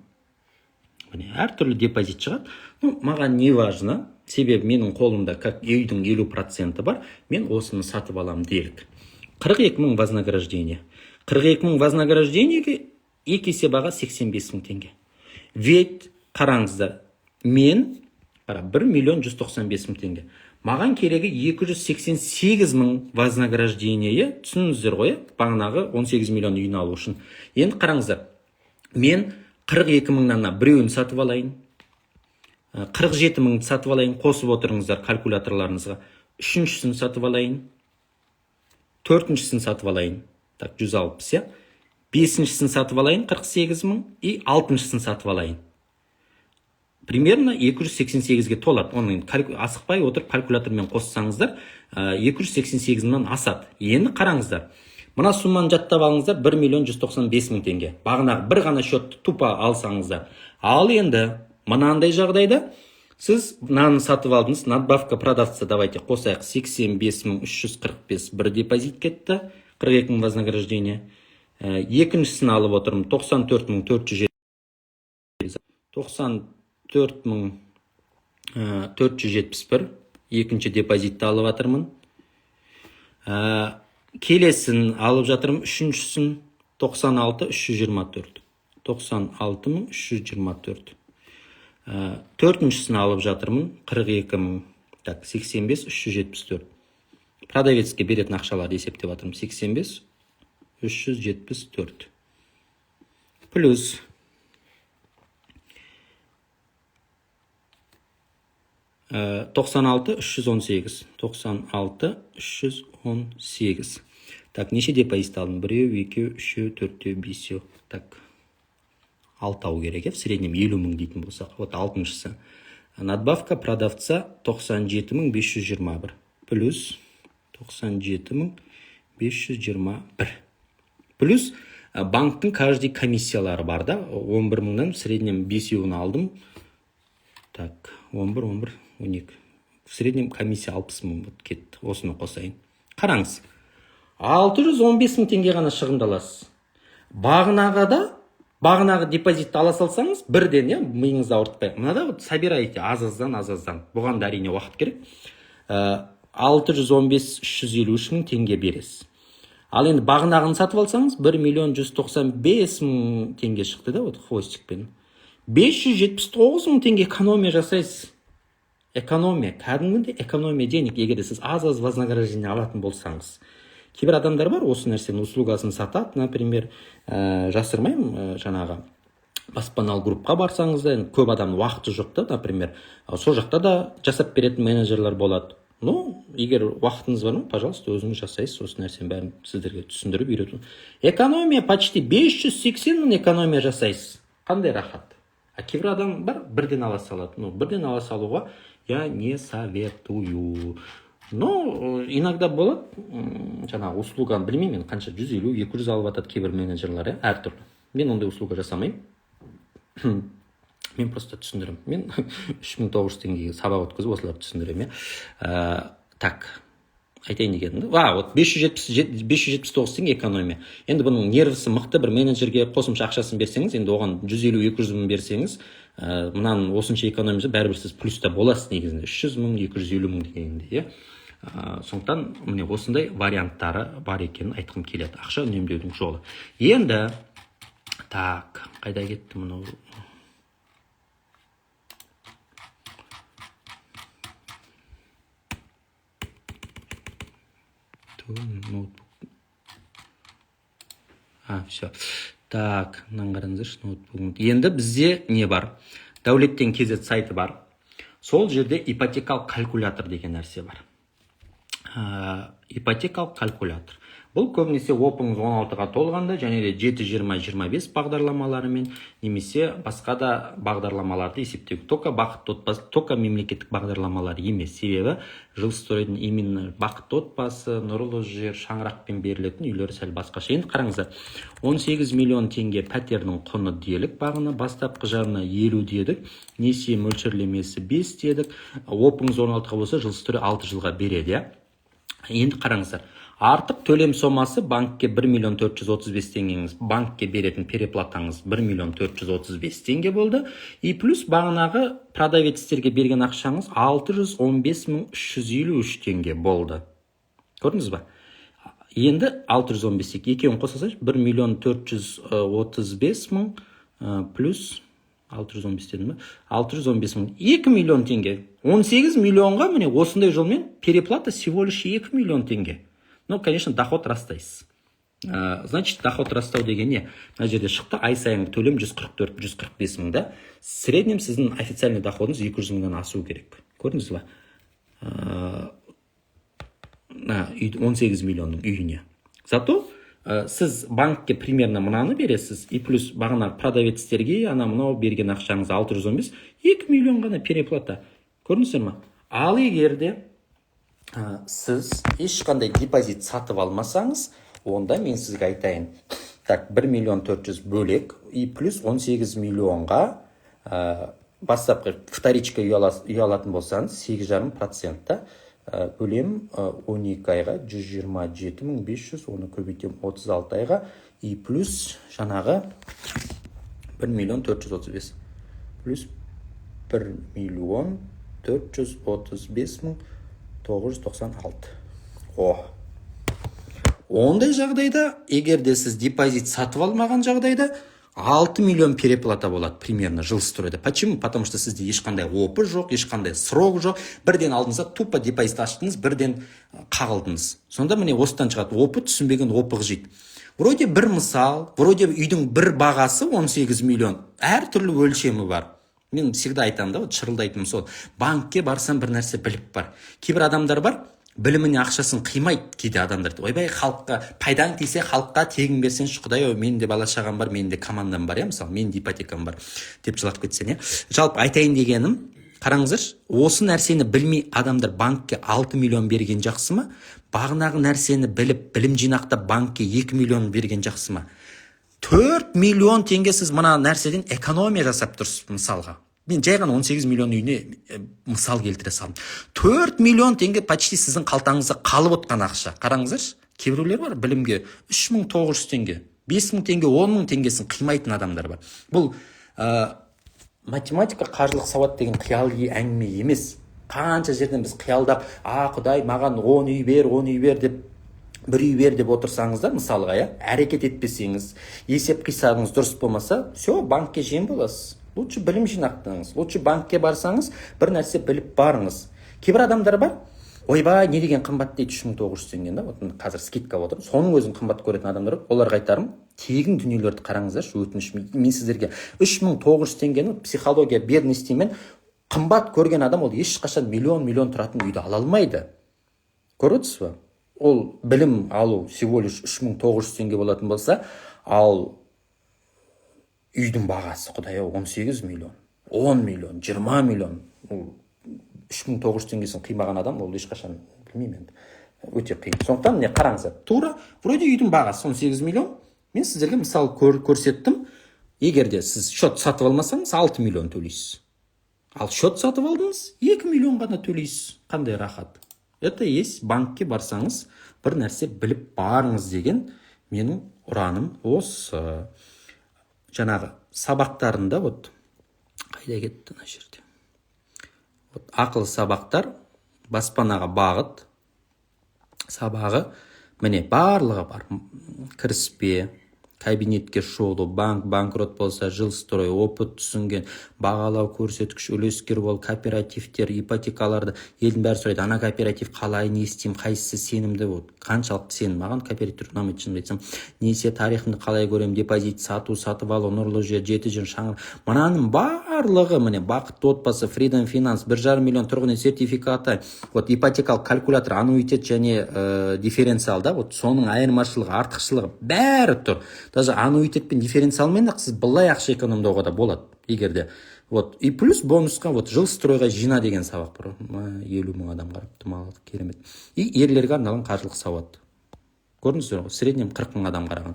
Әртүрлі депозит шығады. Маған не важно, себебі менің қолымда как үйдің 50% бар, мен осыны сатып алам делік. 42 мың вознаграждение. 42 мың вознаграждениеге 2 есе баға 85 мың теңге. Ведь қараңыздар, мен 1 миллион 195 мың теңге. Маған керегі 288 мың вознаграждение, түсініңіздер ғой, бағанағы 18 миллион үйін алу үшін. Енді қараңыздар, мен 42 мыңнан біреуін сатып алайын, 47 мыңды сатып алайын, қосып отырыңыздар калькуляторларыңызға. Үшіншісін сатып алайын, төртіншісін сатып алайын, так 160, я. Бесіншісін сатып алайын, 48 мың, и алтыншысын сатып алайын. Примерно 288-ге толады. Оны асықпай отырып калькулятормен қоссаңыздар, 288 мыңнан асады. Енді қараңыздар. Мына сумманы жаттап алыңыздар, 1 миллион 195 мың теңге. Бағанағы бір ғана счетты тупа алсаңыздар. Ал енді мынандай жағдайда сіз мынаны сатып алдыңыз, надбавка продавца, давайте қосайық, 85 мың 345 бір депозит кетті, 42 мың вознаграждение. Екіншісін алып отырмын, 94 мың 471 екінші депозитті алып жатырмын. Келесін алып жатырмын, үшіншісін 96 324. 96 мың 324. Төртіншісін алып жатырмын, 42 мың 85 374. Продавецке беретін ақшаларды есептеп жатырмын, 85 374. Плюс 96 318. 96 318. Так, неше депозит алдым? 1, 2, 3, 4, 5. Так, 6 керек, в среднем 50 мың дейтін болсақ. Вот алтыншысы. Надбавка продавца 97 мың 521. Плюс 97 мың 521. Плюс банктың каждый комиссиялары бар да. 11 мыңнан в среднем 5-еуін алдым. Так, 11, 12. В среднем комиссия 60 мың кетті. Осыны қосайын. Қараңыз. 615 мың теңге ғана шығындаласыз. Бағынағада Бағанағы депозитті ала салсаңыз, бірден, миыңызды ауыртпай. Мынада вот собирайте аз-аздан. Бұған да әрине уақыт керек. 615-353 мың теңге бересіз. Ал енді бағанағын сатып алсаңыз, 1.195.000 теңге шықты да, вот хвостикпен. 579 мың теңге экономия жасайсыз. Экономия, кәдімгідей экономия денег, егер сіз аз-аз вознаграждение алатын болсаңыз. Кейбір адамдар бар, осы нәрсенің услугасын сатады, например, жасырмаймын, жаңағы баспаналы группқа барсаңыз да, көп адамның уақыты жоқ та, например, сол жақта да жасап беретін менеджерлер болады. Ну, егер уақытыңыз бар ма, пожалуйста, өзіңіз жасайсыз, осы нәрсені бәрін сіздерге түсіндіріп үйрету. Экономия почти 580 мың экономия жасайсыз. Қандай рахат. А кейбір адам бар, бірден ала салады. Ну, бірден ала салуға я не советую. Но иногда болады, жаңағы услуганы білмеймін, қанша 150-200 алып атады кейбір менеджерлер, әртүрлі. Мен ондай услуга жасамаймын. Мен просто түсіндірем. Мен 3900 теңгеге сабақ өткізіп осыларды түсіндірем. Так, айтайын дегенім. Вот 579 теңге экономия. Енді бұның нервісі мықты бір менеджерге қосымша ақшасын берсеңіз, енді оған 150-200 мың берсеңіз, мұнан осынша экономиясы бәрібір сіз плюста боласыз негізінде. 300 мың, 250 мың дегенде. Сондықтан міне осындай варианттары бар екенін айтқым келеді. Ақша үнемдеудің жолы. Енді, так, қайда кетті мұны? Все. Так, қараңыздаршы ноутбук. Енді бізде не бар? Дәулеттен KZ сайты бар. Сол жерде ипотекалық калькулятор деген нәрсе бар. Ипотекалық калькулятор. Бұл көбінесе опыңыз 16-ға толғанда, және де 7-20-25 бағдарламаларымен, немесе басқа да бағдарламаларды есептеу. Тока мемлекеттік бағдарламалар емес. Себебі жилстройдың именно бақытты отбасы, нұрлы жер, шаңырақпен берілетін үйлері сәл басқаша. Енді қараңыздар, 18 миллион теңге пәтердің құны делік, бағына бастапқы жарына 50 дедік, несие мөлшерлемесі 5 дедік, опыңыз 16-ға болса жилстрой 6 жылға береді. Енді қараңыздар, артық төлем сомасы банкке 1.435 теңгеңіз, банкке беретін переплатаңыз 1.435 теңге болды. И плюс бағанағы продавецтерге берген ақшаңыз 615.353 теңге болды. Көрдіңіз ба? Енді 615 екеуін қосасайшы, 1.435.000 плюс 615 дедім ба? 615 мың. 2 миллион теңге. 18 миллионға міне осындай жолмен переплата всего лишь 2 миллион теңге. Ну, конечно, доход растайсыз. Значит, доход растау деген не? Мына жерде шықты, ай сайын төлем 144-145 мың да. В среднем сіздің официальный доходыңыз 200 мыңнан асу керек. Көрдіңіз ба? 18 миллионның үйіне. Зато сіз банкке примерно мынаны бересіз, и плюс бағана продавецтерге мынау берген ақшаңыз 615, 2 миллион ғана переплата. Көрдіңіздер ма? Ал егерде сіз ешқандай депозит сатып алмасаңыз, онда мен сізге айтайын. Так, 1.400.000 бөлек, и плюс 18 миллионға бастапқы вторичка үй алатын болсаңыз, 8,5%-та бөлем 12 айға 127.500, оны көбейтем 36 айға, и плюс жаңағы 1.435 плюс 1.435.996. Ондай жағдайда, егерде сіз депозит сатып алмаған жағдайда, 6 миллион переплата болады примерно жилстройда. Почему? Потому что сізде ешқандай опы жоқ, ешқандай срок жоқ. Бірден алдыңызда тупо депозит аштыңыз, бірден қағылдыңыз. Сонда міне осыдан шығады, опы түсінбеген опық жейді. Вроде бір мысал, вроде үйдің бір бағасы 18 миллион. Әр түрлі өлшемі бар. Мен всегда айтамын да, шырылдайтыным сол. Банкке барсам бір нәрсе біліп бар. Кейбір адамдар бар, біліміне ақшасын қимайды кейде адамдар. Ойбай, халыққа пайдаң тисе, халыққа тегін берсеңші, құдай ой, менде бала шағам бар, менде командам бар, мысалы, менде ипотекам бар деп жылатып кетсең, жалпы айтайын дегенім, қараңыздар, осы нәрсені білмей адамдар банкке 6 миллион берген жақсы ма? Бағанағы нәрсені біліп, білім жинақтап банкке 2 миллион берген жақсы ма? 4 миллион теңге сіз мына нәрседен экономия жасап тұрсыз, мысалға. Мен жай ғана 18 миллион үйіне мысал келтіре салдым. 4 миллион теңге почти сіздің қалтаңызда қалып отқан ақша. Қараңыздаршы, кейбіреулер бар білімге 3900 теңге. 5.000 теңге 10.000 теңгесін қимайтын адамдар бар. Бұл математика, қаржылық сауат деген қияли әңгіме емес. Қанша жерден біз қиялдап, Құдай маған 10 үй бер, 10 үй бер деп, бір үй бер деп отырсаңыздар, мысалға, әрекет етпесеңіз, есеп қисабыңыз дұрыс болмаса, все, банкке жем боласыз. Лучше білім жинақтаңыз. Лучше банкке барсаңыз, бір нәрсе біліп барыңыз. Кейбір адамдар бар, ойбай, не деген қымбат дейді, 3900 теңге, да, вот қазір скидка отыр. Соның өзін қымбат көретін адамдар бар. Оларға айтарым, тегін дүниелерді қараңыздаршы, өтініш. Мен сіздерге 3900 теңгені психология бедностьмен қымбат көрген адам ол ешқашан миллион тұратын үйді ала алмайды. Көріп отырсыз ба? Ол білім алу всего лишь 3900 теңге болатын болса, ал үйдің бағасы, құдай-ау, 18 миллион, 10 миллион, 20 миллион. 3900 теңгесін қимаған адам, ол ешқашан, білмеймін енді, өте қиын. Сондықтан міне қараңыздар, тура вроде үйдің бағасы 18 миллион. Мен сіздерге мысал көрсеттім. Егер де сіз шот сатып алмасаңыз 6 миллион төлейсіз. Ал шот сатып алдыңыз 2 миллион ғана төлейсіз. Қандай рахат. Это есть, банкке барсаңыз бір нәрсе біліп барыңыз деген менің ұраным осы. Жаңағы сабақтарында, вот қайда кетті мына жерде. Вот ақылы сабақтар, баспанаға бағыт сабағы, міне барлығы бар. Кіріспе, кабинетке шолу, банкрот болса, жилстрой, опыт түсінген, бағалау көрсеткіш, үлескер бол, кооперативтер, ипотекаларды, елдің бәрі сұрайды, ана кооператив қалай, не істеймін, қайсысы сенімді, қаншалықты сенім, маған кооператив ұнамайды, шынымды айтсам, несие тарихымды қалай көремін, депозит, сатып алу, нұрлы жер, 7 жыл шаңыр, мынаның барлығы, міне бақытты отбасы, Freedom Finance, 1,5 миллион тұрғын үй сертификаты, ипотекалық калькулятор, аннуитет және дифференциал, да, соның айырмашылығы, артықшылығы бәрі тұр. Даже аннуитет пен дифференциалмен ақсыз былай ақша экономдауға да болады, егерде. И плюс бонусқа жилстройға жина деген сабақ бар. 50 мың адам қарапты, мал керемет. И ерлерге арналған қаржылық сауат. Көрдіңіздер ғой, среднем 40 мың адам қараған.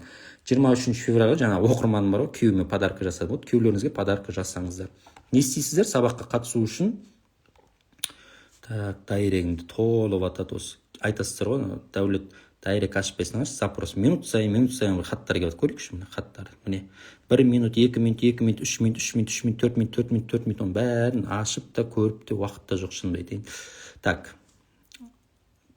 23 февральға жаңа оқырманым бар ғой, күйеуіме подарка жасадым. Күйеулеріңізге подарка жасаңыздар. Не істейсіздер сабаққа қатысу үшін? Так, дайрегімді толып атады осы. Айтасыздар ғой, Дәулет, дайрек ашып қойсаңыз, запрос минут сайын хаттар келеді. Көрейікші міне хаттар. Міне 1 минут, 2 минут, 2 минут, 3 минут, 3 минут, 3 минут, 4 минут, 4 минут, 4 минут, оның бәрін ашып та көріп те уақытта жоқ, шынымды айтайын. Так.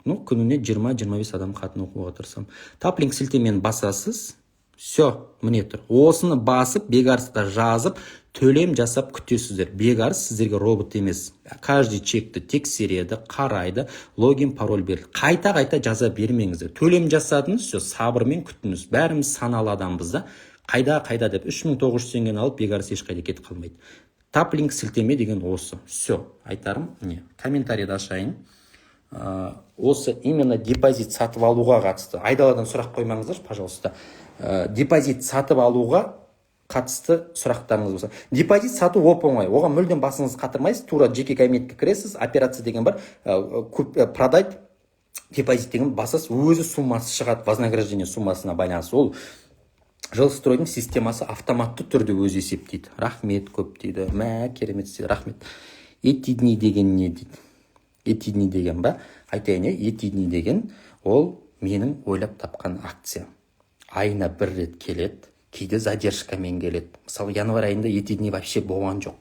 Күніне 20-25 адам хатын оқуға тырысамын. Таплинк сілтемені басасыз. Все, міне тұр. Осыны басып, бегарсқа жазып, төлем жасап күтесіздер. Бегарс сіздерге робот емес. Каждый чекті тексереді, қарайды, логин, пароль берді. Қайта жаза бермеңіздер. Төлем жасадыңыз, все, сабырмен күтіңіз. Бәріміз саналы адамбыз да. Қайда деп 3900 теңгені алып, бегарс ешқайда кетіп қалмайды. Таплинк сілтеме деген осы. Все, айтарым, не, комментарийді ашайын. Осы именно депозит сатып алуға қатысты. Айдаладан сұрақ қоймаңыздар, пожалуйста. Депозит сатып алуға қатысты сұрақтарыңыз болса. Депозит сату оп-оңай. Оған мүлдем басыңыз қатырмайсыз. Тура жеке кабинетке кіресіз, операция деген бар. Продать депозит деген басасыз, өзі суммасы шығады, вознаграждение суммасына байланысты. Ол жилстройдың системасы автоматты түрде өзі есептейді. Рахмет көп дейді. Керемет сізге рахмет. Этидни деген не дейді? Этидни деген ба? Айтайын, этидни деген ол менің ойлап тапқан акция. Айына бір рет келеді, кейде задержкамен келеді. Мысалы, январь айында этидни вообще болған жоқ.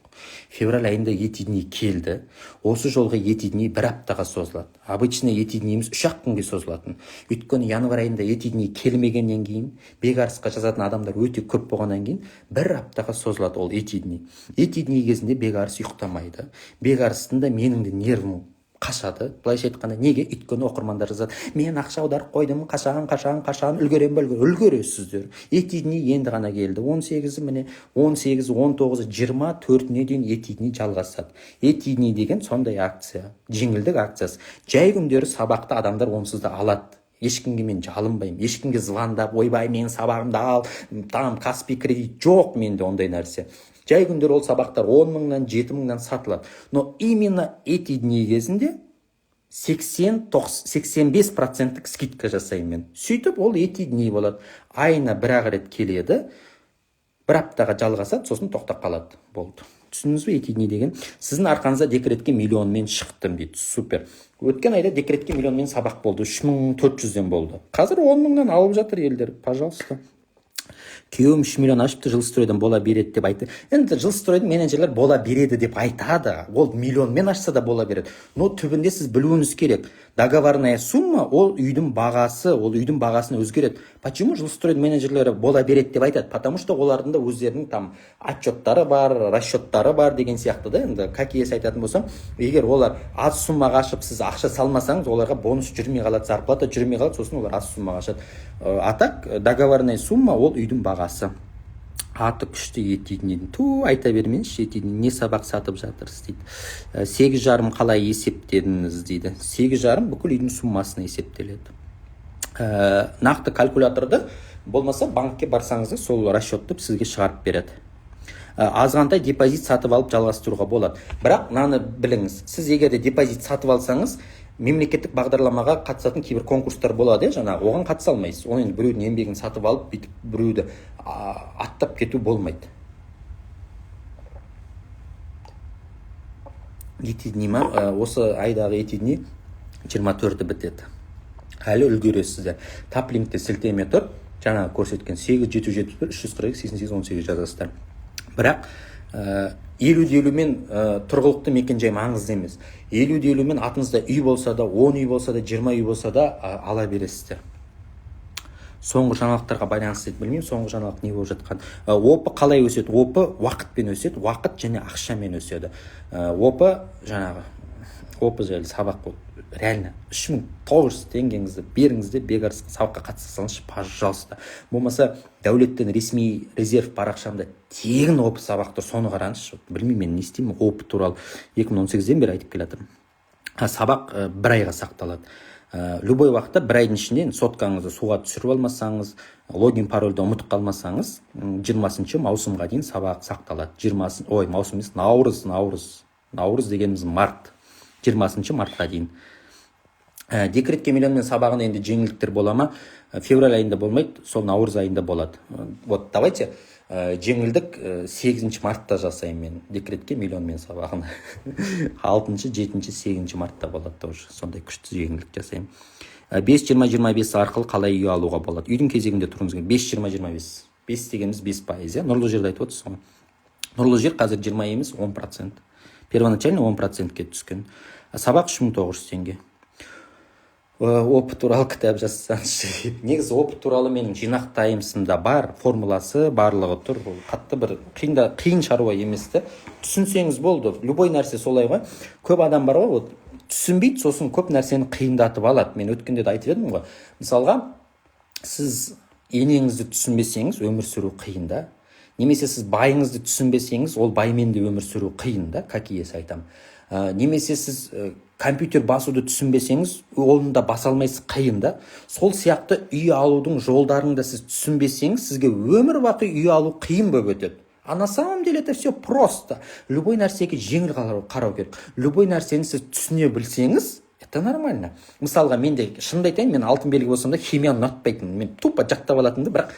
Февраль айында этидни келді. Осы жолғы этидни бір аптаға созылады. Обычно этидниіміз 3 күнге созылатын. Өйткені январь айында этидни келмегеннен кейін, бегарсқа жазатын адамдар өте көп болғаннан кейін, бір аптаға созылады ол этидни. Этидни кезінде бегарс ұйықтамайды. Бегарстың да менің де нервім қашады. Былайша айтқанда, неге? Өйткені оқырмандар жазады, мен ақша аударып қойдым, қашан үлгерем бе? Үлгересіздер. Этидни енді ғана келді. 18 міне 18, 19, 24-не дейін этидни жалғасады. Этидни деген сондай акция, жеңілдік акциясы. Жай күндері сабақты адамдар онсыз да алады. Ешкімге мен жалынбаймын, ешкімге звондап, ойбай, мен сабағымды ал, там Каспий кредит жоқ менде ондай нәрсе. Жай күндер ол сабақтар 10 мыңнан, 7 мыңнан сатылады. Но именно этидни кезінде 80-85% скидка жасаймын мен. Сөйтіп ол этидни болады. Айына бір-ақ рет келеді, бір аптаға жалғасады, сосын тоқтап қалады. Болды. Түсіндіңіз бе, этидни деген? Сіздің арқаңызда декретке миллионмен шықтым дейді. Супер. Өткен айда декретке миллионмен сабақ болды. 3400-ден болды. Қазір 10 мыңнан алып жатыр елдер. Пожалуйста. күйеуім 3 миллион ашыпты, жилстройдан бола береді деп айтты. Енді жилстройдың менеджерлер бола береді деп айтады. Ол миллионмен ашса да бола береді. Но түбінде сіз білуіңіз керек. Договорная сумма ол үйдің бағасы, ол үйдің бағасына өзгереді. Почему жилстройдың менеджерлері бола береді деп айтады? Потому что олардың да өздерінің там отчеттары бар, расчеттары бар деген сияқты да. Енді как есі айтатын болсам, егер олар аз суммаға ашып, сіз ақша салмасаңыз, оларға бонус жүрмей қалады, зарплата жүрмей қалады, сосын олар аз суммаға ашады. А так, договорная сумма ол үйдің бағасы. Аты күшті етейін. Айта бермеңізші етейін. Не сабақ сатып жатырсыз дейді. 8,5 қалай есептедіңіз дейді. 8,5 бүкіл үйдің суммасына есептеледі. Нақты калькуляторды болмаса банкке барсаңыз сол расчетты сізге шығарып береді. Азғантай депозит сатып алып жалғастыруға болады. Бірақ мынаны біліңіз, сіз егер де депозит сатып алсаңыз, мемлекеттік бағдарламаға қатысатын кейбір конкурстар болады, жаңағы оған қатыса алмайсыз. Оны енді біреудің еңбегін сатып алып, бүйтіп біреуді аттап кету болмайды. Етидни ма? Осы айдағы етидни 24-і бітеді. Әлі үлгересіздер. Тап линкте сілтеме тұр, жаңағы көрсеткен 877 342 8818 жазасыздар. Бірақ 50-50-мен тұрғылықты мекенжай маңызды емес. 50-50-мен атыңызда үй болса да, 10 үй болса да, 20 үй болса да ала бересіздер. Соңғы жаңалықтарға байланысты білмеймін, соңғы жаңалық не болып жатқан. ОП қалай өседі? ОП уақытпен өседі, уақыт және ақшамен өседі. ОП жаңағы ОП жайлы сабақ болды. Реально 3.900 теңгеңізді беріңізде бегарс сабаққа қатысасаңызшы, пожалуйста. Болмаса дәулеттен ресми резерв парақшамда тегін ОП сабақ тұр, соны қараңызшы. Білмеймін мен не істеймін, ОП туралы 2018-ден бері айтып келатырмын. Сабақ 1 айға сақталады. Любой уақытта 1 айдың ішінде соткаңызды суға түсіріп алмасаңыз, логин парольді ұмытып қалмасаңыз, 20 маусымға дейін сабақ сақталады. Маусым емес, наурыз дегеніміз март. 20 мартқа дейін. Декретке миллионмен сабағында енді жеңілдіктер бола ма? Февраль айында болмайды, сол наурыз айында болады. Вот давайте жеңілдік 8 мартта жасаймын мен декретке миллионмен сабағын. 6, 7, 8 мартта болады тоже. Сондай күшті жеңілдік жасаймын. 5-20-25 арқылы қалай үй алуға болады? Үйдің кезегінде тұрыңыз керек. 5-20-25. 5 дегеніміз 5%. Нұрлы жерді айтып отырсыз ғой. Нұрлы жер қазір 20 емес 10%. Первоначально 10%-ке түскен. Сабақ 3.900 теңге. Опыт туралы кітап жазсаңызшы. Негізі опыт туралы менің жинақтайымсында бар, формуласы барлығы тұр. Қатты бір қиын шаруа еместі. Түсінсеңіз болды. Любой нәрсе солай ғой. Көп адам бар ғой, түсінбейді, сосын көп нәрсені қиындатып алады. Мен өткенде де айтып едім ғой. Мысалға, сіз енеңізді түсінбесеңіз, өмір сүру қиын да. Немесе сіз байыңызды түсінбесеңіз, ол баймен де өмір сүру қиын да, как есі айтам. Немесе сіз компьютер басуды түсінбесеңіз, оны да баса алмайсыз, қиын да. Сол сияқты үй алудың жолдарын да сіз түсінбесеңіз, сізге өмір бақи үй алу қиын болып өтеді. А на самом деле это все просто. Любой нәрсеге жеңіл қарау керек. Любой нәрсені сіз түсіне білсеңіз, это нормально. Мысалға, менде шынымды айтайын, мен алтын белгі болсам да химияны ұнатпайтын. Мен тупо жақтап алатынды, бірақ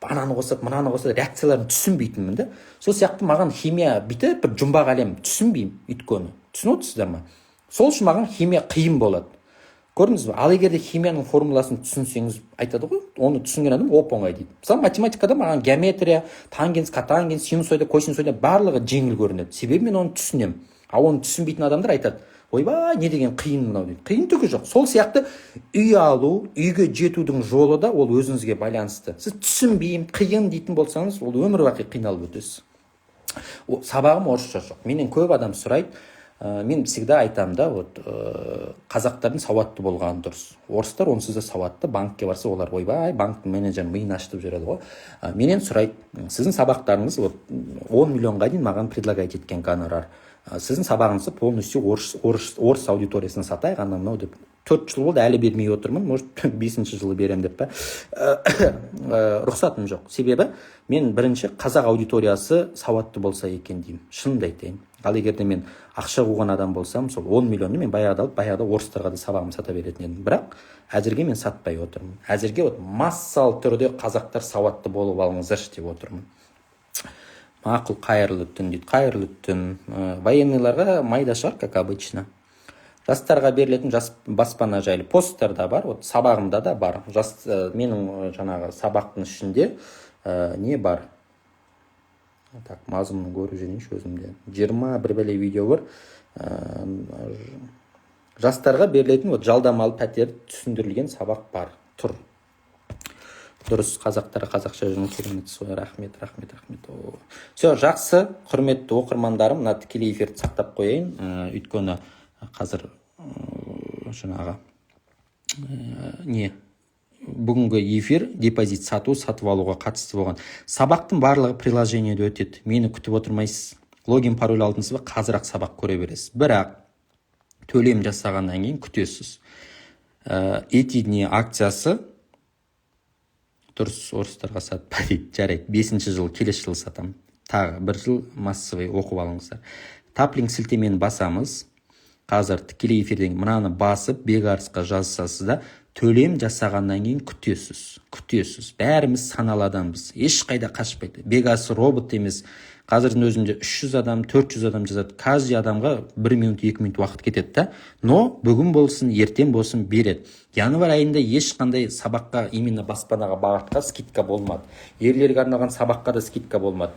ананы қосып, мынаны қосып, реакцияларын түсінбейтінмін да. Сол сияқты маған химия бүйтіп бір жұмбақ әлем түсінбеймін, өйткені. Түсініп отырсыздар ма? Сол үшін маған химия қиын болады. Көрдіңіз бе? Ал егер де химияның формуласын түсінсеңіз, айтады ғой, оны түсінген адам оп-оңай дейді. Мысалы математикада маған геометрия, тангенс, котангенс, синусоида, косинусоида барлығы жеңіл көрінеді. Себебі мен оны түсінемін. А оны түсінбейтін адамдар айтады: ойбай, не деген қиын мынау дейді. Қиын түгі жоқ. Сол сияқты үй алу, үйге жетудің жолы да ол өзіңізге байланысты. Сіз түсінбеймін, қиын дейтін болсаңыз, ол өмір бақи қиналып өтесіз. Сабағым орысша жоқ. Менен көп адам сұрайды. Мен всегда айтамын да, қазақтардың сауатты болғаны дұрыс. Орыстар онсыз да сауатты, банкке барса олар ойбай, банктың менеджері миын ашытып жүреді ғой. Менен сұрайды, сіздің сабақтарыңыз 10 миллионға дейін маған предлагать еткен гонорар. Сіздің сабағыңызды полностью орыс аудиториясына сатайық, мынау деп. 4 жыл болды, әлі бермей отырмын, может 5-ші жылы берем деп па. Рұқсатым жоқ. Себебі мен бірінші қазақ аудиториясы сауатты болса екен деймін. Шынымды айтайын. Ал егер де мен ақша қуған адам болсам, сол 10 миллионды мен баяғыда орыстарға да сабағымды сата беретін едім. Бірақ әзірге мен сатпай отырмын. Әзірге массалы түрде қазақтар сауатты болып алыңыздаршы деп отырмын. Мақұл, қайырлы түн дейді. Қайырлы түн. Военныйларға майда шығар, как обычно. Жастарға берілетін баспана жайлы посттар да бар, сабағымда да бар. Менің жаңағы сабақтың ішінде не бар. Так, мазмұнын көріп жүрейінші өзімде. 21 бәле видео бар. Жастарға берілетін жалдамалы пәтер түсіндірілген сабақ бар. Тұр. Дұрыс, қазақтарға қазақша жүрген керемет сол. Рахмет. Все, жақсы, құрметті оқырмандарым, мына тікелей эфирді сақтап қояйын. Өйткені қазір жаңағы бүгінгі эфир депозит сатып алуға қатысты болған. Сабақтың барлығы приложениеде өтеді. Мені күтіп отырмайсыз. Логин, пароль алдыңыз ба, қазір-ақ сабақ көре бересіз. Бірақ төлем жасағаннан кейін күтесіз. Эти дни акциясы дұрыс, орыстарға сатпа дейді. Жарайды, 5-ші жыл, келесі жыл сатам. Тағы 1 жыл массовый оқып алыңыздар. Таплинг сілтемені басамыз. Қазір тікелей эфирден мынаны басып, Бегарсқа жазсасыз да, төлем жасағаннан кейін күтесіз. Бәріміз саналы адамбыз. Ешқайда қашпайды. Бегарс робот емес. Қазірдің өзінде 300 адам, 400 адам жазады. Каждый адамға 1 минут, 2 минут уақыт кетеді да. Но бүгін болсын, ертең болсын береді. Январь айында ешқандай сабаққа, именно баспанаға бағытқа скидка болмады. Ерлерге арналған сабаққа да скидка болмады.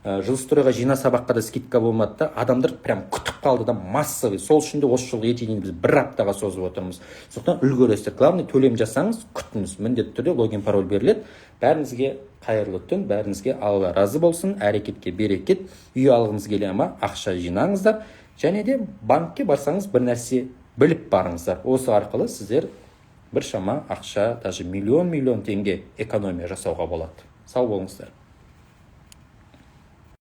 Жилстройға жина сабаққа да скидка болмады да. Адамдар прям күтіп қалды да, массовый. Сол үшін де осы жылғы ертеңін біз 1 аптаға созып отырмыз. Сондықтан үлгересіздер. Главное, төлем жасаңыз, күтіңіз. Міндетті түрде логин пароль беріледі. Бәріңізге қайырлы түн, бәріңізге Алла разы болсын, әрекетке берекет. Үй алғыңыз келе ма, ақша жинаңыздар. Және де банкке барсаңыз бір нәрсе біліп барыңыздар. Осы арқылы сіздер бір шама ақша, даже миллион теңге экономия жасауға болады. Сау болыңыздар.